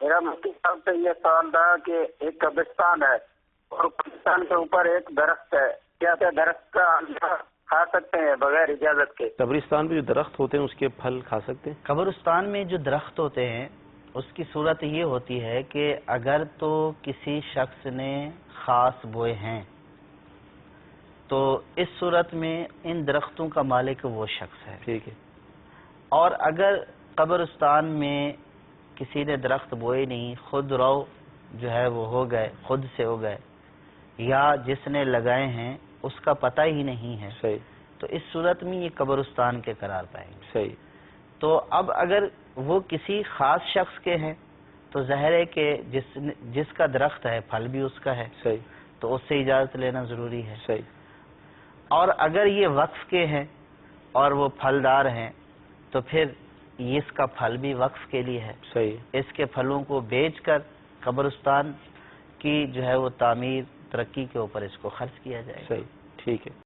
میرا مفتی صاحب سے یہ سوال تھا کہ ایک قبرستان ہے اور قبرستان کے اوپر ایک درخت ہے، کیا درخت کا انڈا کھا سکتے ہیں بغیر اجازت کے؟ قبرستان میں جو درخت ہوتے ہیں اس کے پھل کھا سکتے ہیں؟ قبرستان میں جو درخت ہوتے ہیں اس کی صورت یہ ہوتی ہے کہ اگر تو کسی شخص نے خاص بوئے ہیں تو اس صورت میں ان درختوں کا مالک وہ شخص ہے، ٹھیک ہے۔ اور اگر قبرستان میں کسی نے درخت بوئے نہیں، خود رو جو ہے وہ ہو گئے، خود سے ہو گئے، یا جس نے لگائے ہیں اس کا پتہ ہی نہیں ہے، صحیح، تو اس صورت میں یہ قبرستان کے قرار پائیں گے۔ صحیح۔ تو اب اگر وہ کسی خاص شخص کے ہیں تو ظاہر ہے کہ جس کا درخت ہے پھل بھی اس کا ہے، صحیح، تو اس سے اجازت لینا ضروری ہے۔ صحیح۔ اور اگر یہ وقف کے ہیں اور وہ پھلدار ہیں تو پھر اس کا پھل بھی وقف کے لیے ہے، صحیح، اس کے پھلوں کو بیچ کر قبرستان کی جو ہے وہ تعمیر ترقی کے اوپر اس کو خرچ کیا جائے گا۔ صحیح، ٹھیک ہے۔